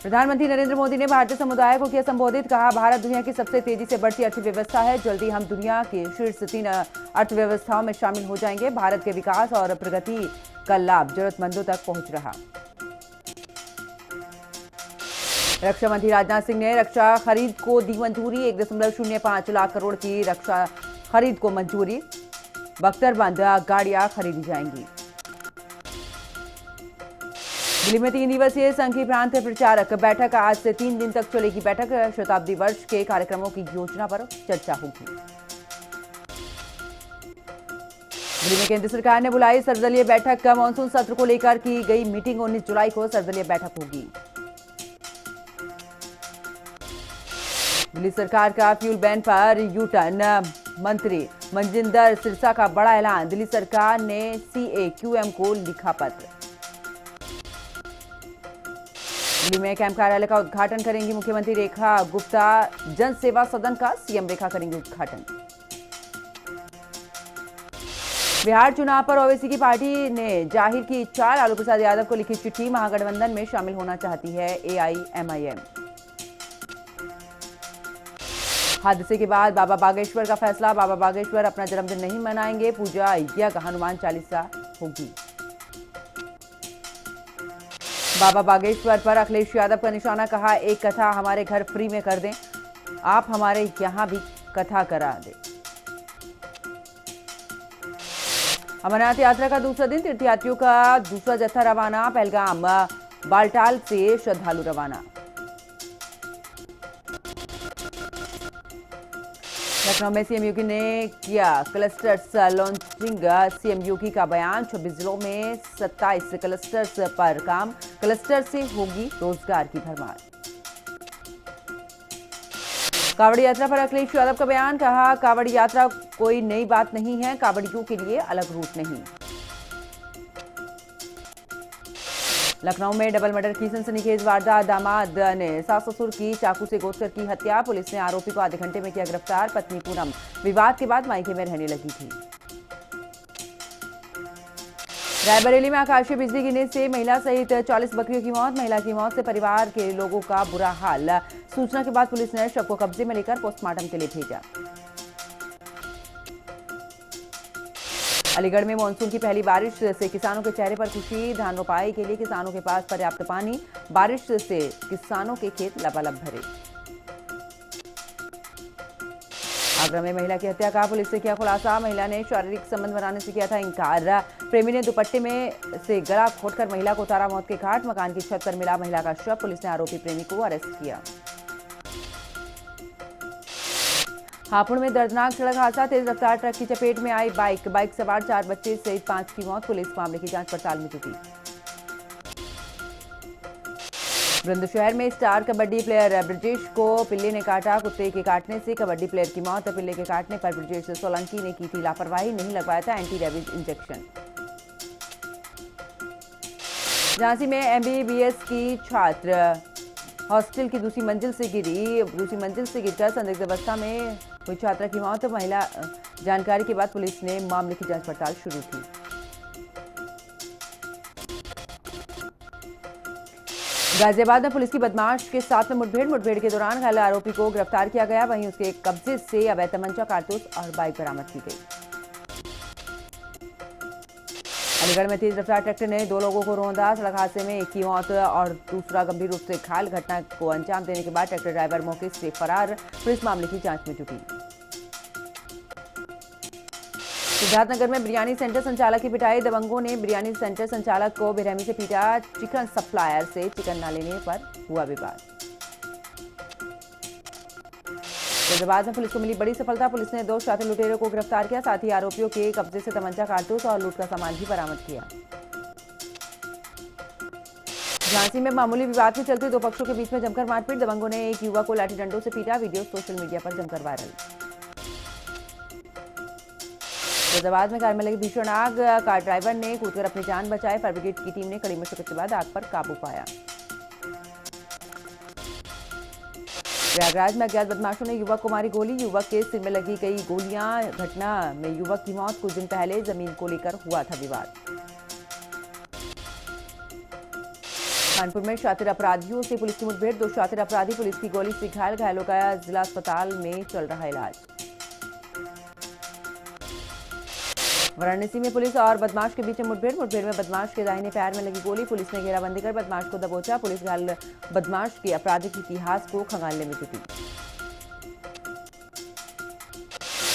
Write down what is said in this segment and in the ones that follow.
प्रधानमंत्री नरेंद्र मोदी ने भारतीय समुदाय को किया संबोधित। कहा, भारत दुनिया की सबसे तेजी से बढ़ती अर्थव्यवस्था है। जल्दी हम दुनिया की शीर्ष 3 अर्थव्यवस्थाओं में शामिल हो जाएंगे। भारत के विकास और प्रगति का लाभ जरूरतमंदों तक पहुंच रहा। रक्षा मंत्री राजनाथ सिंह ने रक्षा खरीद को दी मंजूरी। 1.05 लाख करोड़ की रक्षा खरीद को मंजूरी। बख्तरबंद गाड़ियां खरीदी जाएंगी। दिल्ली में 3 दिवसीय संघीय प्रांत प्रचारक बैठक। आज से 3 दिन तक चलेगी बैठक। शताब्दी वर्ष के कार्यक्रमों की योजना पर चर्चा होगी। दिल्ली में केंद्र सरकार ने बुलाई सर्वदलीय बैठक। मानसून सत्र को लेकर की गई मीटिंग। 19 जुलाई को सर्वदलीय बैठक होगी। दिल्ली सरकार का फ्यूल बैन पर यू टर्न। मंत्री मनजिंदर सिरसा का बड़ा ऐलान। दिल्ली सरकार ने CAQM को लिखा पत्र। दिल्ली में कैंप कार्यालय का उद्घाटन करेंगी मुख्यमंत्री रेखा गुप्ता। जन सेवा सदन का सीएम रेखा करेंगी उद्घाटन। बिहार चुनाव पर ओवैसी की पार्टी ने जाहिर की इच्छा। लालू प्रसाद यादव को लिखी चिट्ठी। महागठबंधन में शामिल होना चाहती है AIMIM। हादसे के बाद बाबा बागेश्वर का फैसला। बाबा बागेश्वर अपना जन्मदिन नहीं मनाएंगे। पूजा यज्ञ हनुमान चालीसा होगी। बाबा बागेश्वर पर अखिलेश यादव का निशाना। कहा, एक कथा हमारे घर फ्री में कर दें। आप हमारे यहां भी कथा करा दें। अमरनाथ यात्रा का दूसरा दिन। तीर्थयात्रियों का दूसरा जत्था रवाना। पहलगाम बालटाल से श्रद्धालु रवाना। लखनऊ में सीएम योगी ने किया क्लस्टर्स लॉन्चिंग। सीएम योगी का बयान। 26 जिलों में 27 क्लस्टर्स पर काम। क्लस्टर से होगी रोजगार की भरमार। कांवड़ यात्रा पर अखिलेश यादव का बयान। कहा, कांवड़ यात्रा कोई नई बात नहीं है। कांवड़ियों के लिए अलग रूट नहीं। लखनऊ में डबल मर्डर की सनसनीखेज वारदात। दामाद ने सास ससुर की चाकू से गोदकर की हत्या। पुलिस ने आरोपी को आधे घंटे में किया गिरफ्तार। पत्नी पूनम विवाद के बाद मायके में रहने लगी थी। रायबरेली में आकाशीय बिजली गिरने से महिला सहित 40 बकरियों की मौत। महिला की मौत से परिवार के लोगों का बुरा हाल। सूचना के बाद पुलिस ने शव को कब्जे में लेकर पोस्टमार्टम के लिए भेजा। अलीगढ़ में मानसून की पहली बारिश से किसानों के चेहरे पर खुशी। धान रोपाई के लिए किसानों के पास पर्याप्त पानी। बारिश से किसानों के खेत लबालब भरे। आगरा में महिला की हत्या का पुलिस ने किया खुलासा। महिला ने शारीरिक संबंध बनाने से किया था इनकार। प्रेमी ने दुपट्टे में से गला घोंटकर महिला को उतारा मौत के घाट। मकान की छत पर मिला महिला का शव। पुलिस ने आरोपी प्रेमी को अरेस्ट किया। हापुड़ में दर्दनाक सड़क हादसा। तेज रफ्तार ट्रक की चपेट में आई बाइक सवार 4 बच्चे सहित 5 की मौत। पुलिस मामले की जांच पड़ताल में जुटी। बुलंदशहर में स्टार कबड्डी प्लेयर ब्रजेश को पिल्ले ने काटा। कुत्ते के काटने से कबड्डी प्लेयर की मौत। पिल्ले के काटने पर ब्रजेश सोलंकी ने की थी लापरवाही। नहीं लगवाया था एंटी रेबीज इंजेक्शन। झांसी में MBBS की छात्र हॉस्टल की दूसरी मंजिल से गिरकर संदिग्ध अवस्था में हुई छात्रा की मौत। महिला जानकारी के बाद पुलिस ने मामले की जांच पड़ताल शुरू की। गाजियाबाद में पुलिस की बदमाश के साथ में मुठभेड़ के दौरान घायल आरोपी को गिरफ्तार किया गया। वहीं उसके कब्जे से अवैध तमंचा, कारतूस और बाइक बरामद की गई। अलीगढ़ में तेज रफ्तार ट्रैक्टर ने 2 लोगों को रौंदा। सड़क हादसे में एक की मौत और दूसरा गंभीर रूप से घायल। घटना को अंजाम देने के बाद ट्रैक्टर ड्राइवर मौके से फरार। पुलिस मामले की जांच में जुटी। सिद्धार्थनगर में बिरयानी सेंटर संचालक की पिटाई। दबंगों ने बिरयानी सेंटर संचालक को बेरहमी से पीटा। चिकन सप्लायर से चिकन न लेने पर हुआ विवाद। फैजाबाद में पुलिस को मिली बड़ी सफलता। पुलिस ने 2 शातिर लुटेरों को गिरफ्तार किया। साथ ही आरोपियों के कब्जे से तमंचा, कारतूस और लूट का सामान भी बरामद किया। झांसी में मामूली विवाद के चलते 2 पक्षों के बीच में जमकर मारपीट। दबंगों ने एक युवक को लाठी डंडों से पीटा। वीडियो सोशल मीडिया पर जमकर वायरल। फैजाबाद में कार में लगी भीषण आग। कार ड्राइवर ने कूदकर अपनी जान बचाई। फायर ब्रिगेड की टीम ने कड़ी मशक्कत के बाद आग पर काबू पाया। प्रयागराज में अज्ञात बदमाशों ने युवक को मारी गोली। युवक के सिर में लगी कई गोलियां। घटना में युवक की मौत। कुछ दिन पहले जमीन को लेकर हुआ था विवाद। कानपुर में शातिर अपराधियों से पुलिस की मुठभेड़, 2 शातिर अपराधी पुलिस की गोली से घायल, घायलों का जिला अस्पताल में चल रहा इलाज। वाराणसी में पुलिस और बदमाश के बीच मुठभेड़ में बदमाश के दाहिने पैर में लगी गोली, पुलिस ने घेराबंदी कर बदमाश को दबोचा, पुलिस घायल बदमाश के आपराधिक इतिहास को खंगालने में जुटी।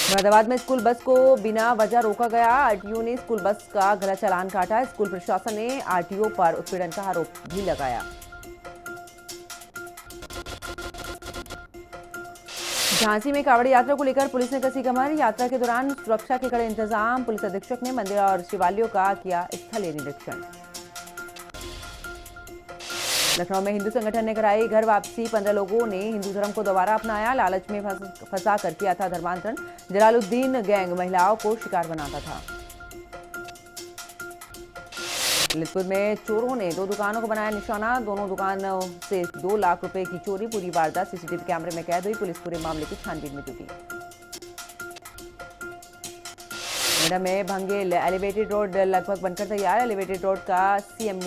मुरादाबाद में स्कूल बस को बिना वजह रोका गया, आरटीओ ने स्कूल बस का गलत चालान काटा, स्कूल प्रशासन ने आरटीओ पर उत्पीड़न का आरोप भी लगाया। झांसी में कांवड़ यात्रा को लेकर पुलिस ने कसी कमर, यात्रा के दौरान सुरक्षा के कड़े इंतजाम, पुलिस अधीक्षक ने मंदिर और शिवालयों का किया स्थलीय निरीक्षण। लखनऊ में हिंदू संगठन ने कराई घर वापसी, 15 लोगों ने हिंदू धर्म को दोबारा अपनाया, लालच में फंसा कर किया था धर्मांतरण, जलालुद्दीन गैंग महिलाओं को शिकार बनाता था। ललितपुर में चोरों ने 2 दुकानों को बनाया निशाना, दोनों दुकानों से 2 लाख रुपए की चोरी, पूरी वारदात सीसीटीवी कैमरे में कैद हुई, पुलिस पूरे मामले की छानबीन में जुटी। नोएडा में भंगे एलिवेटेड रोड लगभग बनकर तैयार, एलिवेटेड रोड का सीएम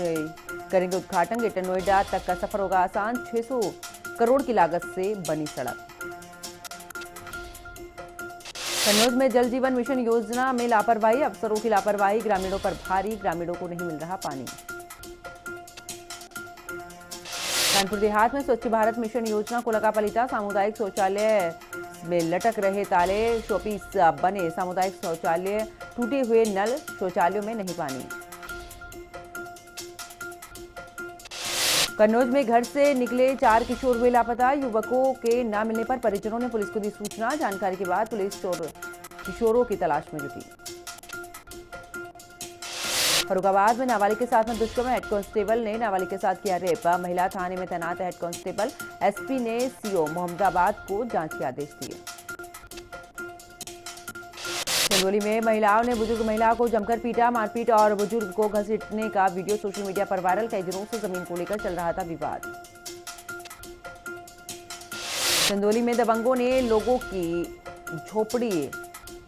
करेंगे उद्घाटन, ग्रेटर नोएडा तक का सफर होगा आसान, 600 करोड़ की लागत से बनी सड़क। कन्नौज में जल जीवन मिशन योजना में लापरवाही, अफसरों की लापरवाही ग्रामीणों पर भारी, ग्रामीणों को नहीं मिल रहा पानी। कानपुर देहात में स्वच्छ भारत मिशन योजना को लगा पलीता, सामुदायिक शौचालय में लटक रहे ताले, शोपीस बने सामुदायिक शौचालय, टूटे हुए नल, शौचालयों में नहीं पानी। कन्नौज में घर से निकले 4 किशोर हुए लापता, युवकों के न मिलने पर परिजनों ने पुलिस को दी सूचना, जानकारी के बाद पुलिस किशोरों की तलाश में जुटी। फरुखाबाद में नाबालिग के साथ में दुष्कर्म, हेड कांस्टेबल ने नाबालिग के साथ किया रेप, महिला थाने में तैनात हेड कांस्टेबल, एसपी ने सीओ मोहम्मदाबाद को जांच के आदेश दिए। चंदौली में महिलाओं ने बुजुर्ग महिला को जमकर पीटा, मारपीट और बुजुर्ग को घसीटने का वीडियो सोशल मीडिया पर वायरल, कई दिनों से जमीन को लेकर चल रहा था विवाद। चंदौली में दबंगों ने लोगों की झोपड़ी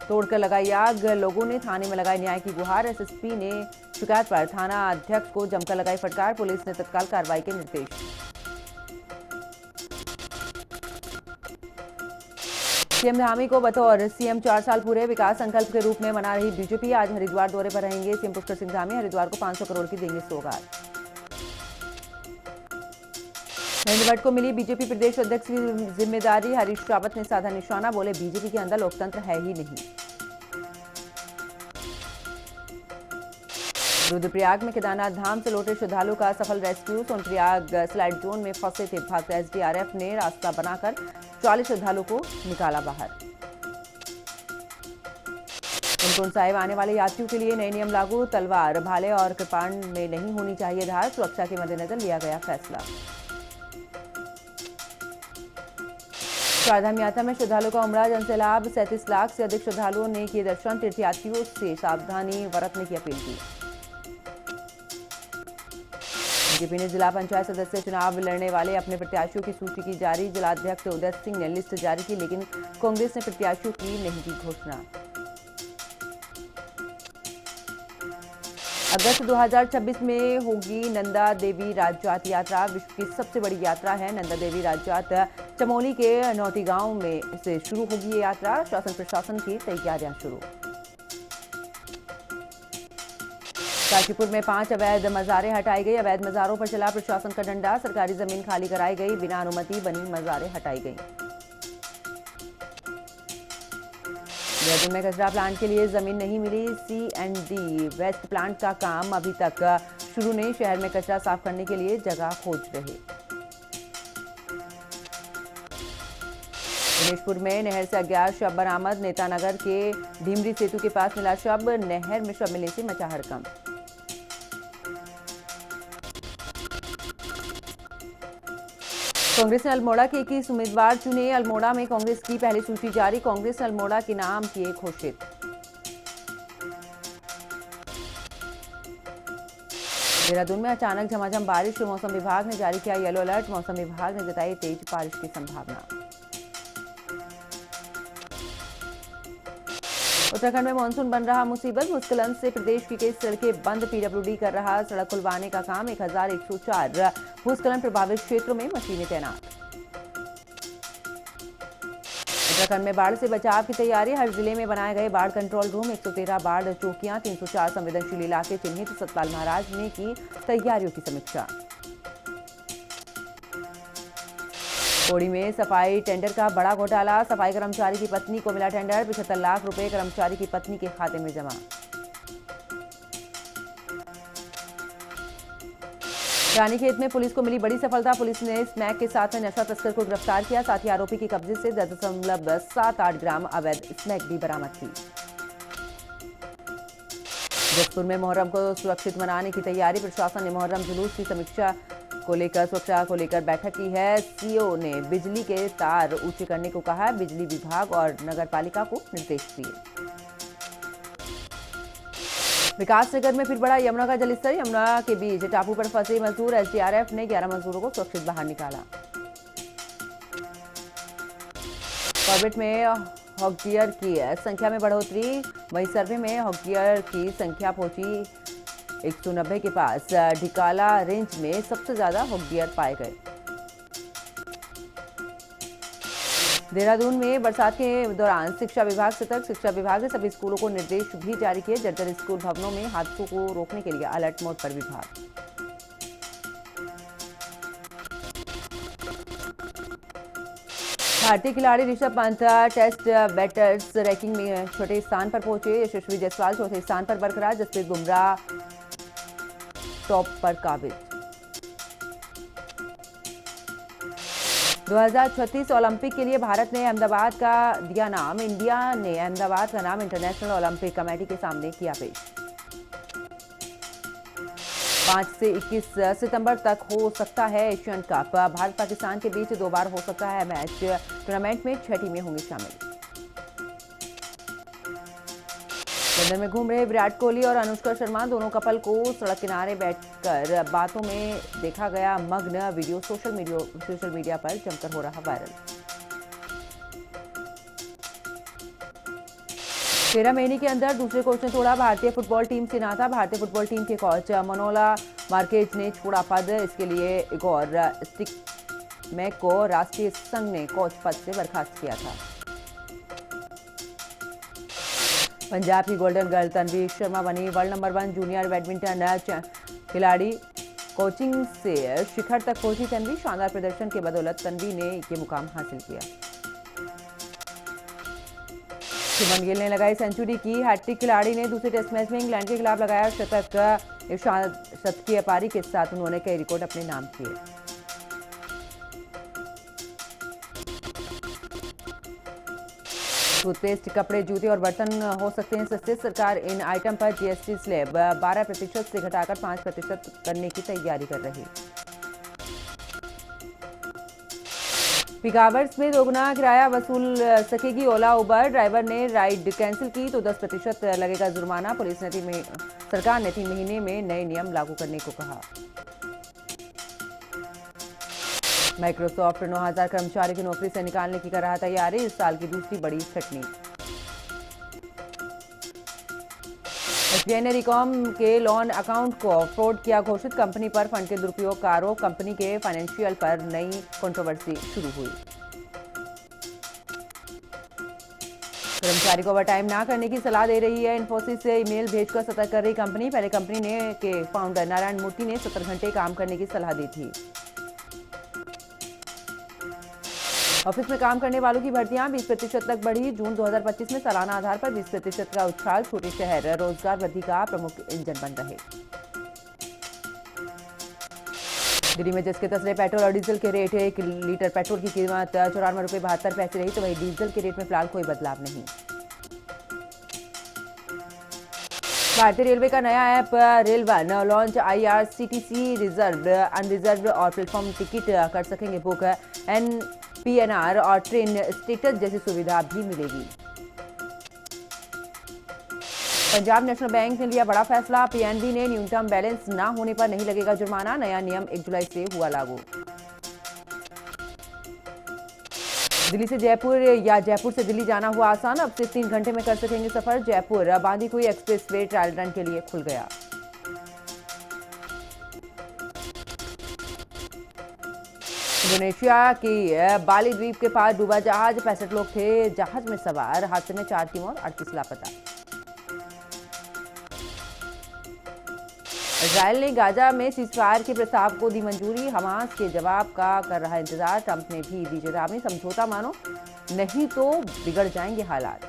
तोड़कर लगाई आग, लोगों ने थाने में लगाई न्याय की गुहार, एसएसपी ने शिकायत पर थाना अध्यक्ष को जमकर लगाई फटकार, पुलिस ने तत्काल कार्रवाई के निर्देश। सीएम धामी को बतौर सीएम 4 साल पूरे, विकास संकल्प के रूप में मना रही बीजेपी, आज हरिद्वार दौरे पर रहेंगे सीएम पुष्कर सिंह धामी, हरिद्वार को 500 करोड़ की देंगे सौगात। नरेंद्र भट्ट को मिली बीजेपी प्रदेश अध्यक्ष की जिम्मेदारी, हरीश रावत ने साधा निशाना, बोले बीजेपी के अंदर लोकतंत्र है ही नहीं। रुद्रप्रयाग में केदारनाथ धाम से लौटे श्रद्धालु का सफल रेस्क्यू, सोनप्रयाग स्लाइड जोन में फंसे थे भागते एसडीआरएफ ने रास्ता बनाकर 40 श्रद्धालु को निकाला बाहर। हेमकुंड साहिब आने वाले यात्रियों के लिए नए नियम लागू, तलवार, भाले और कृपाण में नहीं होनी चाहिए धार, सुरक्षा के मद्देनजर लिया गया फैसला। चारधाम यात्रा में श्रद्धालुओं का उमड़ा जनसैलाब, 37 लाख से अधिक श्रद्धालुओं ने किए दर्शन, तीर्थयात्रियों से सावधानी बरतने की अपील की। बीजेपी ने जिला पंचायत सदस्य चुनाव लड़ने वाले अपने प्रत्याशियों की सूची की जारी, जिलाध्यक्ष उदय सिंह ने लिस्ट जारी की, लेकिन कांग्रेस ने प्रत्याशियों की नहीं की घोषणा। अगस्त 2026 में होगी नंदा देवी राजजात यात्रा, विश्व की सबसे बड़ी यात्रा है नंदा देवी राजजात, चमोली के नौटी गांव में से शुरू होगी ये यात्रा, शासन प्रशासन की तैयारियां शुरू। काशीपुर में 5 अवैध मज़ारें हटाई गई, अवैध मज़ारों पर चला प्रशासन का डंडा, सरकारी जमीन खाली कराई गई, बिना अनुमति बनी मज़ारें हटाई गई। देहरादून में कचरा प्लांट के लिए जमीन नहीं मिली, C&D वेस्ट प्लांट का काम अभी तक शुरू नहीं, शहर में कचरा साफ करने के लिए जगह खोज रहे। दिनेशपुर में नहर से अज्ञात शव बरामद, नेतानगर के ढीमरी सेतु के पास मिला शव, नहर में शव मिलने से मचा हड़कंप। कांग्रेस ने अल्मोड़ा के 21 उम्मीदवार चुने, अल्मोड़ा में कांग्रेस की पहली सूची जारी, कांग्रेस ने अल्मोड़ा के नाम किए घोषित। देहरादून में अचानक झमाझम बारिश, मौसम विभाग ने जारी किया येलो अलर्ट, मौसम विभाग ने जताई तेज बारिश की संभावना। उत्तराखंड में मानसून बन रहा मुसीबत। भूस्खलन से प्रदेश की कई सड़कें बंद। पीडब्ल्यूडी कर रहा सड़क खुलवाने का काम। 1104 भूस्खलन प्रभावित क्षेत्रों में मशीनें तैनात। उत्तराखंड में बाढ़ से बचाव की तैयारी। हर जिले में बनाए गए बाढ़ कंट्रोल रूम। 113 बाढ़ चौकियां। 304 संवेदनशील इलाके चिन्हित। सतपाल महाराज ने की तैयारियों की समीक्षा। पौड़ी में सफाई टेंडर का बड़ा घोटाला। सफाई कर्मचारी की पत्नी को मिला टेंडर। 75 लाख रुपए कर्मचारी की पत्नी के खाते में जमा। रानीखेत में पुलिस को मिली बड़ी सफलता। पुलिस ने स्मैक के साथ में नशा तस्कर को गिरफ्तार किया। साथ ही आरोपी के कब्जे से 10.78 ग्राम अवैध स्मैक भी बरामद की। जसपुर में मुहर्रम को सुरक्षित मनाने की तैयारी। प्रशासन ने मुहर्रम जुलूस की समीक्षा को लेकर सुरक्षा को लेकर बैठक की है। सीओ ने बिजली के तार ऊंचे करने को कहा है। बिजली विभाग और नगर पालिका को निर्देश दिए। विकासनगर में फिर बढ़ा यमुना का जलस्तर। यमुना के बीच टापू पर फंसे मजदूर। एसडीआरएफ ने 11 मजदूरों को सुरक्षित बाहर निकाला। कॉर्बेट में हॉकडियर की संख्या में बढ़ोतरी। वहीं सर्वे में हॉकडियर की संख्या पहुंची 190 के पास। ढिकाला रेंज में सबसे ज्यादा हॉकडियर पाए गए। देहरादून में बरसात के दौरान शिक्षा विभाग सतर्क। शिक्षा विभाग ने सभी स्कूलों को निर्देश भी जारी किए। जर्जर स्कूल भवनों में हादसों को रोकने के लिए अलर्ट मोड पर विभाग। भारतीय खिलाड़ी Rishabh Pant test batters ranking में छठे स्थान पर पहुंचे। यशस्वी जायसवाल चौथे स्थान पर बरकरार। जसप्रीत बुमराह टॉप पर काबिज। 2036 ओलंपिक के लिए भारत ने अहमदाबाद का दिया नाम। इंडिया ने अहमदाबाद का नाम इंटरनेशनल ओलंपिक कमेटी के सामने किया पेश। 5 से 21 सितंबर तक हो सकता है एशियन कप। भारत पाकिस्तान के बीच 2 बार हो सकता है मैच। टूर्नामेंट में 6 टीमें होंगी शामिल। लंदन में घूम रहे विराट कोहली और अनुष्का शर्मा। दोनों कपल को सड़क किनारे बैठकर बातों में देखा गया मग्न। वीडियो सोशल मीडिया पर जमकर हो रहा वायरल। 13 महीने के अंदर दूसरे कोच ने तोड़ा भारतीय फुटबॉल टीम से नाता। भारतीय फुटबॉल टीम के कोच मनोला मार्केज ने छोड़ा पद। इसके लिए इगोर स्टिकमैक को राष्ट्रीय संघ ने कोच पद से बर्खास्त किया था। पंजाब की गोल्डन गर्ल तन्वी शर्मा बनी वर्ल्ड नंबर 1 जूनियर बैडमिंटन खिलाड़ी। कोचिंग से शिखर तक पहुंची तन्वी। शानदार प्रदर्शन के बदौलत तन्वी ने ये मुकाम हासिल किया। शुभमन गिल ने लगाई सेंचुरी की। हैट्रिक खिलाड़ी ने दूसरे टेस्ट मैच में इंग्लैंड के खिलाफ लगाया शतक। शतकीय पारी के साथ उन्होंने कई रिकॉर्ड अपने नाम किए। टूथपेस्ट, कपड़े, जूते और बर्तन हो सकते हैं सस्ते। सरकार इन आइटम पर जीएसटी स्लैब 12% से घटाकर 5% करने की तैयारी कर रही। पीक आवर्स में दोगुना किराया वसूल सकेगी ओला उबर। ड्राइवर ने राइड कैंसिल की तो 10% लगेगा जुर्माना। सरकार ने 3 महीने में नए नियम लागू करने को कहा। माइक्रोसॉफ्ट 9000 कर्मचारी की नौकरी से निकालने की कर रहा तैयारी। इस साल की दूसरी बड़ी छटनी। एसबीआई ने रिकॉम के लोन अकाउंट को फ्रॉड किया घोषित। कंपनी पर फंड के दुरुपयोग का आरोप। कंपनी के फाइनेंशियल पर नई कंट्रोवर्सी शुरू हुई। कर्मचारी को ओवरटाइम ना करने की सलाह दे रही है। इन्फोसिस से ईमेल भेजकर सतर्क कर रही कंपनी। पहले कंपनी ने के फाउंडर नारायण मूर्ति ने 70 घंटे काम करने की सलाह दी थी। ऑफिस में काम करने वालों की भर्तियां 20% तक बढ़ी। जून 2025 में सालाना आधार पर 20% का उछाल। छोटे शहर रोजगार वृद्धि का प्रमुख इंजन बन रहे। दिल्ली में जिसके तसले पेट्रोल और डीजल के रेट 1 लीटर पेट्रोल की कीमत 94 रुपये 72 पैसे रही तो वही डीजल के रेट में फिलहाल कोई बदलाव नहीं। भारतीय रेलवे का नया app rail one launch. IRCTC reserve, unreserve और प्लेटफॉर्म टिकट कर सकेंगे बुक। NPNR और ट्रेन स्टेटस जैसी सुविधा भी मिलेगी। पंजाब नेशनल बैंक ने लिया बड़ा फैसला। PNB ने न्यूनतम बैलेंस ना होने पर नहीं लगेगा जुर्माना। नया नियम 1 जुलाई से हुआ लागू। दिल्ली से जयपुर या जयपुर से दिल्ली जाना हुआ आसान, अब से 3 घंटे में कर सकेंगे सफर। Jaipur Bandikui expressway trial run के लिए खुल गया। इंडोनेशिया की बाली द्वीप के पास डूबा जहाज, 65 लोग थे जहाज में सवार। हादसे में 4 की मौत, 38 लापता। इजरायल ने गाजा में सीजफायर के प्रस्ताव को दी मंजूरी, हमास के जवाब का कर रहा इंतजार। ट्रंप ने भी दी चेतावनी, समझौता मानो नहीं तो बिगड़ जाएंगे हालात।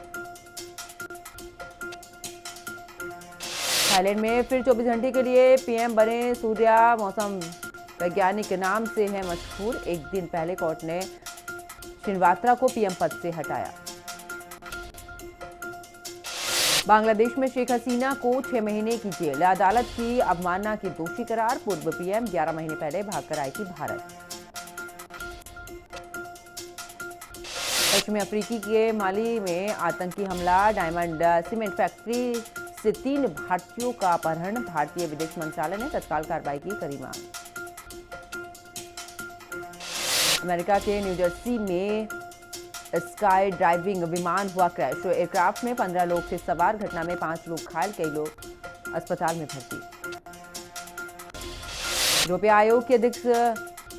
थाईलैंड में फिर 24 घंटे के लिए पीएम बने सूर्या, मौसम वैज्ञानिक के नाम से है मशहूर। एक दिन पहले कोर्ट ने श्रीवास्तव को पीएम पद से हटाया। बांग्लादेश में शेख हसीना को 6 महीने की जेल, अदालत की अवमानना की दोषी करार। पूर्व पीएम 11 महीने पहले भागकर आई थी भारत। पश्चिमी अफ्रीकी के माली में आतंकी हमला, डायमंड सीमेंट फैक्ट्री से 3 भारतीयों का अपहरण। भारतीय विदेश मंत्रालय ने तत्काल कार्रवाई की, करी मांग। अमेरिका के न्यू जर्सी में स्काई ड्राइविंग विमान हुआ क्रैश, एयरक्राफ्ट में 15 लोग थे सवार। घटना में 5 लोग घायल, कई लोग अस्पताल में भर्ती। यूरोपीय आयोग के अध्यक्ष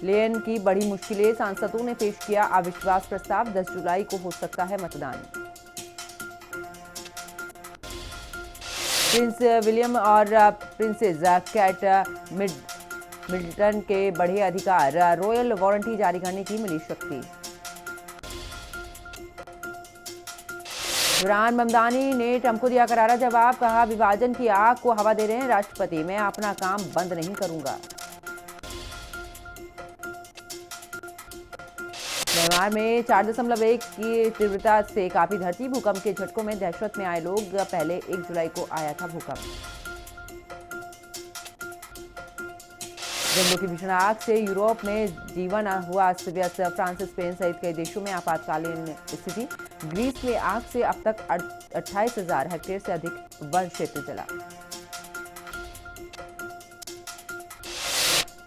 लेयन की बड़ी मुश्किलें, सांसदों ने पेश किया अविश्वास प्रस्ताव। 10 जुलाई को हो सकता है मतदान। प्रिंस विलियम और प्रिंसेस केट मिडलटन के बढ़े अधिकार, रॉयल वारंटी जारी करने की मिली शक्ति। इमरान ममदानी ने ट्रंप को दिया करारा जवाब, कहा विभाजन की आग को हवा दे रहे हैं राष्ट्रपति, मैं अपना काम बंद नहीं करूंगा। म्यांमार में 4.1 की तीव्रता से काफी धरती, भूकंप के झटकों में दहशत में आए लोग। पहले 1 जुलाई को आया था भूकंप। जंगलों की भीषण आग से यूरोप में जीवन हुआ अस्त व्यस्त। फ्रांस, स्पेन सहित कई देशों में आपातकालीन स्थिति। ग्रीस में आग से अब तक 28,000 हेक्टेयर से अधिक वन क्षेत्र जला।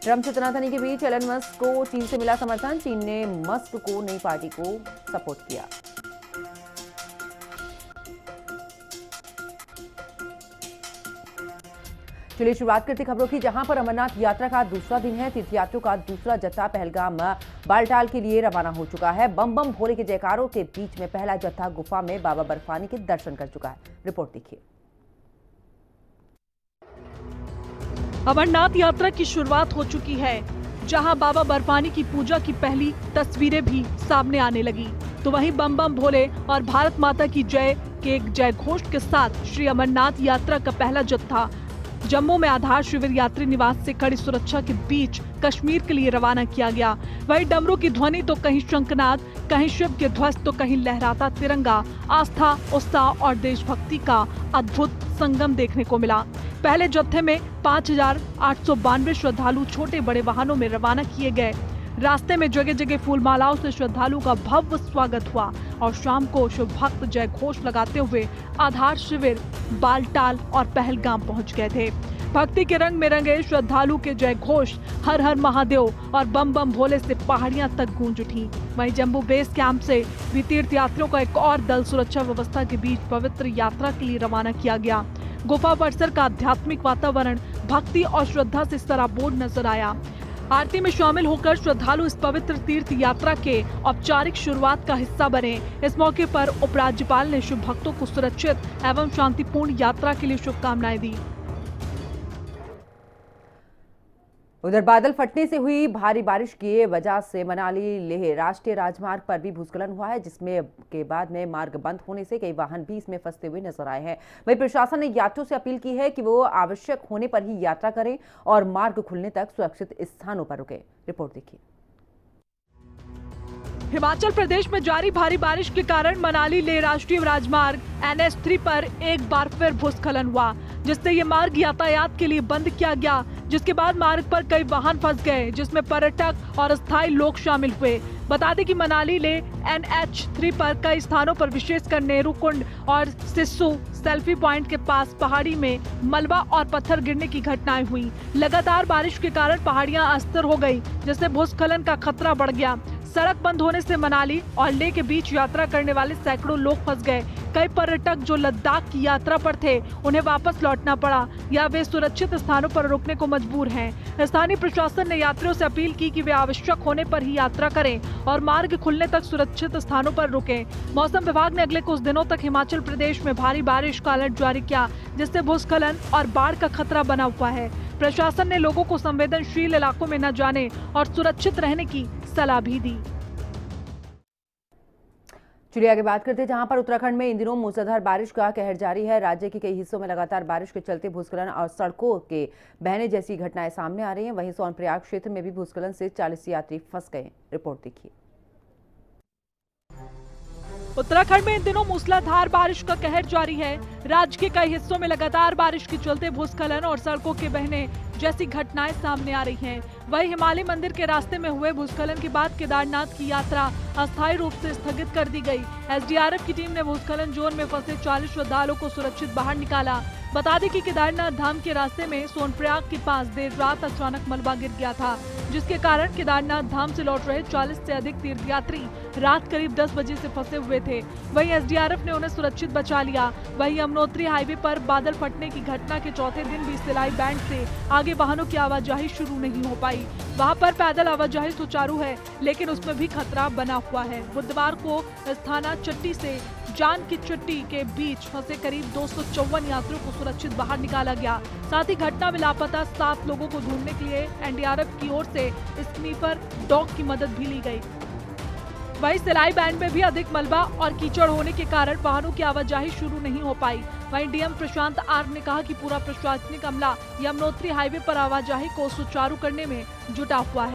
ट्रंप से तनातनी के बीच एलन मस्क को चीन से मिला समर्थन। चीन ने मस्क को नई पार्टी को सपोर्ट किया। चलिए शुरुआत करते खबरों की, जहां पर अमरनाथ यात्रा का दूसरा दिन है। तीर्थयात्रियों का दूसरा जत्था पहलगाम बालटाल के लिए रवाना हो चुका है। बम बम भोले के जयकारों के बीच में पहला जत्था गुफा में बाबा बर्फानी के दर्शन कर चुका है। रिपोर्ट देखिए। अमरनाथ यात्रा की शुरुआत हो चुकी है, जहां बाबा बर्फानी की पूजा की पहली तस्वीरें भी सामने आने लगी, तो वहीं बम बम भोले और भारत माता की जय के एक जय घोष के साथ श्री अमरनाथ यात्रा का पहला जत्था जम्मू में आधार शिविर यात्री निवास से कड़ी सुरक्षा के बीच कश्मीर के लिए रवाना किया गया। वहीं डमरू की ध्वनि तो कहीं शंखनाद, कहीं शिव के ध्वज तो कहीं लहराता तिरंगा। आस्था, उत्साह और देशभक्ति का अद्भुत संगम देखने को मिला। पहले जत्थे में 5,892 श्रद्धालु छोटे बड़े वाहनों में रवाना किए गए। रास्ते में जगह जगह फूल मालाओं से श्रद्धालु का भव्य स्वागत हुआ और शाम को शिव भक्त जय घोष लगाते हुए आधार शिविर बालटाल और पहलगाम पहुंच गए थे। भक्ति के रंग में रंगे श्रद्धालु के जय घोष हर हर महादेव और बम बम भोले से पहाड़ियां तक गूंज उठी। वहीं जम्मू बेस कैंप से भी तीर्थयात्रियों का एक और दल सुरक्षा व्यवस्था के बीच पवित्र यात्रा के लिए रवाना किया गया। गुफा परिसर का आध्यात्मिक वातावरण भक्ति और श्रद्धा से सराबोर नजर आया। आरती में शामिल होकर श्रद्धालु इस पवित्र तीर्थ यात्रा के औपचारिक शुरुआत का हिस्सा बने। इस मौके पर उपराज्यपाल ने शिव भक्तों को सुरक्षित एवं शांतिपूर्ण यात्रा के लिए शुभकामनाएं दी। उधर बादल फटने से हुई भारी बारिश की वजह से मनाली लेह राष्ट्रीय राजमार्ग पर भी भूस्खलन हुआ है, जिसमें के बाद में मार्ग बंद होने से कई वाहन भी इसमें फंसते हुए नजर आए हैं। वहीं प्रशासन ने यात्रियों से अपील की है कि वो आवश्यक होने पर ही यात्रा करें और मार्ग खुलने तक सुरक्षित स्थानों पर रुकें। रिपोर्ट देखिए। हिमाचल प्रदेश में जारी भारी बारिश के कारण मनाली लेह राष्ट्रीय राजमार्ग NH3 पर एक बार फिर भूस्खलन हुआ, जिससे ये मार्ग यातायात के लिए बंद किया गया। जिसके बाद मार्ग पर कई वाहन फंस गए, जिसमें पर्यटक और अस्थायी लोग शामिल हुए। बता दें कि मनाली लेह NH3 पर कई स्थानों पर विशेषकर नेहरू कुंड और सिस्सू सेल्फी पॉइंट के पास पहाड़ी में मलबा और पत्थर गिरने की घटनाएं हुई। लगातार बारिश के कारण पहाड़ियां अस्थिर हो गई, जिससे भूस्खलन का खतरा बढ़ गया। सड़क बंद होने से मनाली और लेह के बीच यात्रा करने वाले सैकड़ों लोग फंस गए। कई पर्यटक जो लद्दाख की यात्रा पर थे उन्हें वापस लौटना पड़ा या वे सुरक्षित स्थानों पर रुकने को मजबूर हैं। स्थानीय प्रशासन ने यात्रियों से अपील की कि वे आवश्यक होने पर ही यात्रा करें और मार्ग खुलने तक सुरक्षित स्थानों पर रुकें। मौसम विभाग ने अगले कुछ दिनों तक हिमाचल प्रदेश में भारी बारिश का अलर्ट जारी किया, जिससे भूस्खलन और बाढ़ का खतरा बना हुआ है। प्रशासन ने लोगों को संवेदनशील इलाकों में न जाने और सुरक्षित रहने की सलाह भी दी। चलिए आगे बात करते हैं, जहां पर उत्तराखंड में इन दिनों मूसलाधार बारिश का कहर जारी है। राज्य के कई हिस्सों में लगातार बारिश के चलते भूस्खलन और सड़कों के बहने जैसी घटनाएं सामने आ रही हैं। वहीं सोनप्रयाग क्षेत्र में भी भूस्खलन से 40 यात्री फंस गए। रिपोर्ट देखिए। उत्तराखंड में इन दिनों मूसलाधार बारिश का कहर जारी है। राज्य के कई हिस्सों में लगातार बारिश के चलते भूस्खलन और सड़कों के बहने जैसी घटनाएं सामने आ रही हैं। वहीं हिमालय मंदिर के रास्ते में हुए भूस्खलन के बाद केदारनाथ की यात्रा अस्थायी रूप से स्थगित कर दी गई। एसडीआरएफ की टीम ने भूस्खलन जोन में फंसे 40 श्रद्धालुओं को सुरक्षित बाहर निकाला। बता दें कि केदारनाथ धाम के रास्ते में सोनप्रयाग के पास देर रात अचानक मलबा गिर गया था, जिसके कारण केदारनाथ धाम से लौट रहे 40 से अधिक तीर्थयात्री रात करीब 10 बजे से फंसे हुए थे। वहीं एसडीआरएफ ने उन्हें सुरक्षित बचा लिया। वहीं यमुनोत्री हाईवे पर बादल फटने की घटना के चौथे दिन भी सिलाई बैंड से आगे वाहनों की आवाजाही शुरू नहीं हो पाई। वहां पर पैदल आवाजाही सुचारू है, लेकिन उसमें भी खतरा बना हुआ है। बुधवार को स्थाना चट्टी से जान की चट्टी के बीच फंसे करीब 254 यात्रियों को सुरक्षित बाहर निकाला गया। साथ ही घटना में लापता 7 लोगों को ढूंढने के लिए एनडीआरएफ की ओर से स्नीफर डॉग की मदद भी ली गई। वहीं सिलाई बैंड में भी अधिक मलबा और कीचड़ होने के कारण वाहनों की आवाजाही शुरू नहीं हो पाई। वहीं डीएम प्रशांत आर ने कहा कि पूरा प्रशासनिक अमला यमुनोत्री हाईवे पर आवाजाही को सुचारू करने में जुटा हुआ है।